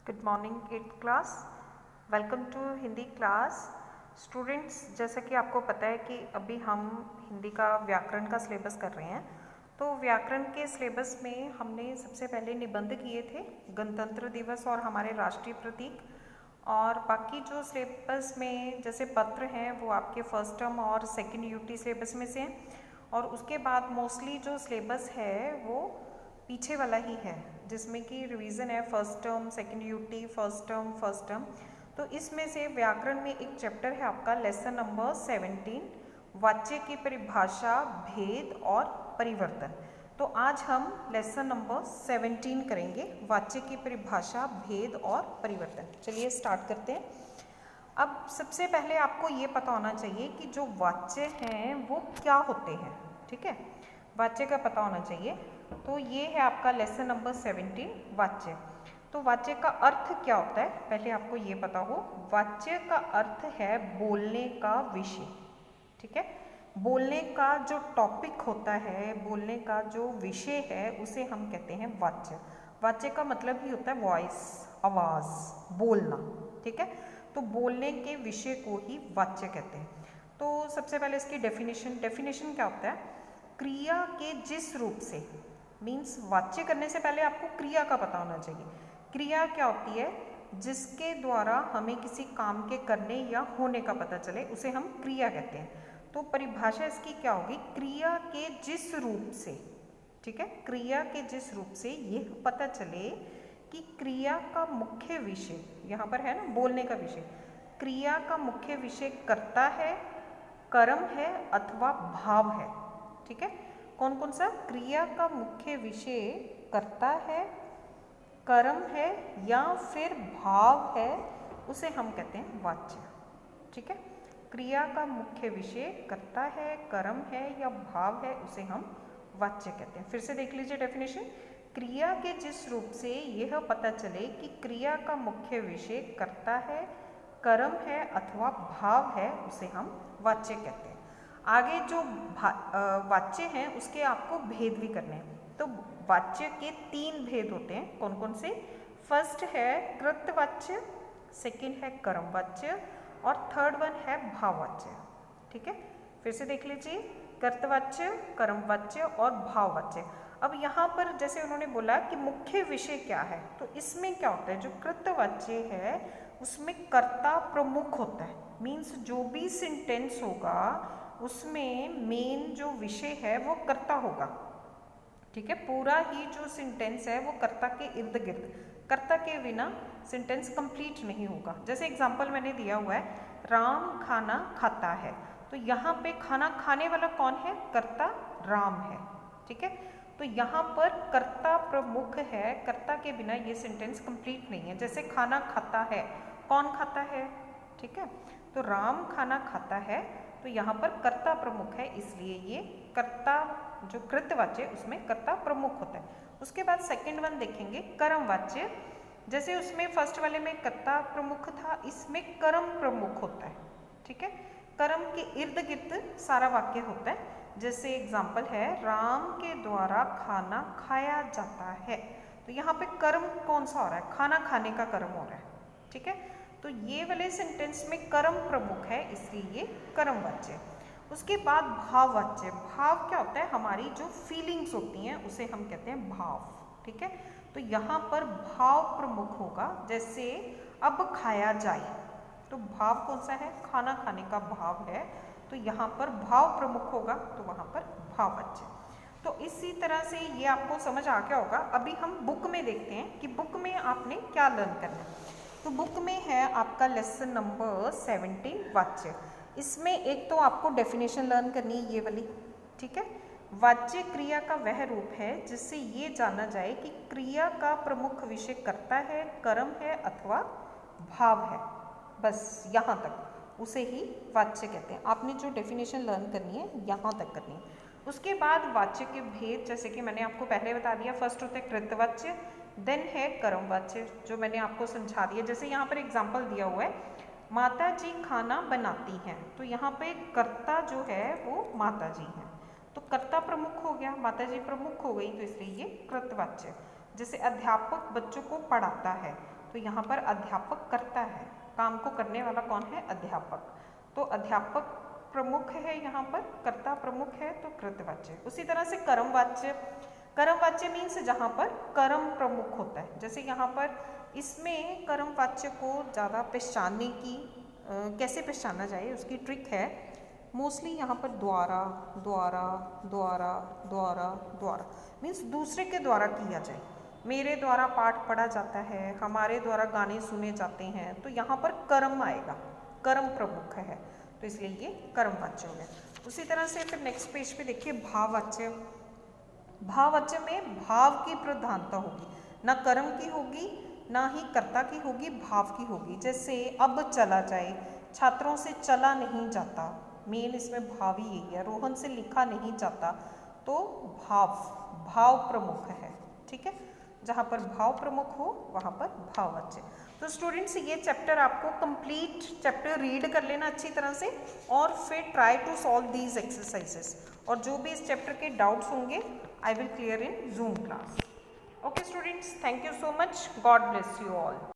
Good morning 8th class. Welcome to Hindi class. Students, जैसा कि आपको पता है कि अभी हम हिंदी का व्याकरण का सिलेबस कर रहे हैं। तो व्याकरण के सिलेबस में हमने सबसे पहले निबंध किए थे, गणतंत्र दिवस और हमारे राष्ट्रीय प्रतीक। और बाकी जो सिलेबस में जैसे पत्र हैं वो आपके फर्स्ट टर्म और सेकंड यूटी सिलेबस में से हैं। और उसके बाद मोस्टली जो सिलेबस है वो पीछे वाला ही है, जिसमें कि रिवीजन है first term, second UT, first term. तो इसमें से व्याकरण में एक चैप्टर है आपका लेसन नंबर 17, वाच्य की परिभाषा, भेद और परिवर्तन। तो आज हम लेसन नंबर 17 करेंगे, वाच्य की परिभाषा, भेद और परिवर्तन। चलिए स्टार्ट करते हैं। अब सबसे पहले आपको ये पता होना चाहिए कि जो वाच्य हैं वो क्या होते हैं। ठीक है, वाच्य का पता होना चाहिए। तो ये है आपका लेसन नंबर 17, वाच्य। तो वाच्य का अर्थ क्या होता है, पहले आपको ये पता हो। वाच्य का अर्थ है बोलने का विषय। ठीक है, बोलने का जो टॉपिक होता है, बोलने का जो विषय है, उसे हम कहते हैं वाच्य। वाच्य का मतलब ही होता है वॉइस, आवाज, बोलना। ठीक है, तो बोलने के विषय को ही वाच्य कहते हैं। तो सबसे पहले इसकी डेफिनेशन क्या होता है? क्रिया के जिस रूप से, मीन्स वाच्य करने से पहले आपको क्रिया का पता होना चाहिए। क्रिया क्या होती है? जिसके द्वारा हमें किसी काम के करने या होने का पता चले, उसे हम क्रिया कहते हैं। तो परिभाषा इसकी क्या होगी? क्रिया के जिस रूप से। ठीक है, क्रिया के जिस रूप से यह पता चले कि क्रिया का मुख्य विषय, यहाँ पर है ना बोलने का विषय, क्रिया का मुख्य विषय कर्ता है, कर्म है अथवा भाव है। ठीक है, कौन कौन सा? क्रिया का मुख्य विषय कर्ता है, कर्म है या फिर भाव है, उसे हम कहते हैं वाच्य। ठीक है, क्रिया का मुख्य विषय कर्ता है, कर्म है या भाव है, उसे हम वाच्य कहते हैं। फिर से देख लीजिए डेफिनेशन। क्रिया के जिस रूप से यह पता चले कि क्रिया का मुख्य विषय कर्ता है, कर्म है अथवा भाव है, उसे हम वाच्य कहते हैं। आगे जो वाच्य हैं उसके आपको भेद भी करने हैं। तो वाच्य के 3 भेद होते हैं। कौन कौन से? फर्स्ट है कृतवाच्य, सेकंड है कर्मवाच्य और थर्ड वन है भाववाच्य। ठीक है, फिर से देख लीजिए, कर्तवाच्य, कर्मवाच्य और भाववाच्य। अब यहाँ पर जैसे उन्होंने बोला कि मुख्य विषय क्या है, तो इसमें क्या होता है? जो कृतवाच्य है उसमें कर्ता प्रमुख होता है। मीन्स जो भी सेंटेंस होगा उसमें मेन जो विषय है वो कर्ता होगा। ठीक है, पूरा ही जो सेंटेंस है वो कर्ता के इर्द गिर्द, कर्ता के बिना सेंटेंस कंप्लीट नहीं होगा। जैसे एग्जांपल मैंने दिया हुआ है, राम खाना खाता है। तो यहाँ पे खाना खाने वाला कौन है? कर्ता राम है। ठीक है, तो यहाँ पर कर्ता प्रमुख है, कर्ता के बिना ये सेंटेंस कंप्लीट नहीं है। जैसे खाना खाता है, कौन खाता है? ठीक है, तो राम खाना खाता है, तो यहाँ पर कर्ता प्रमुख है, इसलिए ये कर्ता जो कृतवाच्य उसमें कर्ता प्रमुख होता है। उसके बाद सेकंड वन देखेंगे, कर्मवाच्य। जैसे उसमें फर्स्ट वाले में कर्ता प्रमुख था, इसमें कर्म प्रमुख होता है। ठीक है, कर्म के इर्द गिर्द सारा वाक्य होता है। जैसे एग्जाम्पल है, राम के द्वारा खाना खाया जाता है। तो यहाँ पे कर्म कौन सा हो रहा है? खाना खाने का कर्म हो रहा है। ठीक है, तो ये वाले सेंटेंस में कर्म प्रमुख है, इसलिए ये कर्मवाच्य। उसके बाद भाववाच्य। भाव क्या होता है? हमारी जो फीलिंग्स होती हैं उसे हम कहते हैं भाव। ठीक है, तो यहाँ पर भाव प्रमुख होगा। जैसे अब खाया जाए, तो भाव कौन सा है? खाना खाने का भाव है, तो यहाँ पर भाव प्रमुख होगा, तो वहाँ पर भाववाच्य। तो इसी तरह से ये आपको समझ आ गया होगा। अभी हम बुक में देखते हैं कि बुक में आपने क्या लर्न करना है। तो बुक में है आपका लेसन नंबर 17, वाच्य। इसमें एक तो आपको डेफिनेशन लर्न करनी है, ये वाली। ठीक है, वाच्य क्रिया का वह रूप है जिससे ये जाना जाए कि क्रिया का प्रमुख विषय कर्ता है, कर्म है अथवा भाव है। बस यहाँ तक, उसे ही वाच्य कहते हैं। आपने जो डेफिनेशन लर्न करनी है यहाँ तक करनी है। उसके बाद वाच्य के भेद, जैसे कि मैंने आपको पहले बता दिया, फर्स्ट होता है कृतवाच्य, देन है कर्मवाच्य, जो मैंने आपको समझा दिया। जैसे यहाँ पर एग्जाम्पल दिया हुआ है, माता जी खाना बनाती हैं, तो यहाँ पे कर्ता जो है वो माता जी हैं, तो कर्ता प्रमुख हो गया, माता जी प्रमुख हो गई, तो इसलिए ये कृतवाच्य। जैसे अध्यापक बच्चों को पढ़ाता है, तो यहाँ पर अध्यापक करता है, काम को करने वाला कौन है? अध्यापक। तो अध्यापक प्रमुख है, यहाँ पर कर्ता प्रमुख है तो कृतवाच्य। उसी तरह से कर्मवाच्य, कर्मवाच्य मीन्स जहाँ पर कर्म प्रमुख होता है। जैसे यहाँ पर इसमें कर्मवाच्य को ज़्यादा पहचानने की कैसे पहचाना जाए उसकी ट्रिक है। मोस्टली यहाँ पर द्वारा द्वारा द्वारा द्वारा द्वारा मीन्स दूसरे के द्वारा किया जाए। मेरे द्वारा पाठ पढ़ा जाता है, हमारे द्वारा गाने सुने जाते हैं, तो यहाँ पर कर्म आएगा, कर्म प्रमुख है, तो इसलिए ये कर्मवाच्य हो गया। उसी तरह से फिर नेक्स्ट पेज पे देखिए भाववाच्य। भाववाच्य में भाव की प्रधानता होगी, ना कर्म की होगी ना ही कर्ता की होगी, भाव की होगी। जैसे अब चला जाए, छात्रों से चला नहीं जाता, मेन इसमें भाव ही यही है। रोहन से लिखा नहीं जाता, तो भाव, भाव प्रमुख है, ठीक है। जहाँ पर भाव प्रमुख हो वहाँ पर भाववाच्य। तो स्टूडेंट्स ये चैप्टर आपको कंप्लीट चैप्टर रीड कर लेना अच्छी तरह से और फिर try to solve these exercises. और जो भी इस चैप्टर के डाउट्स होंगे I will clear in Zoom class. Okay students, thank you so much. God bless you all.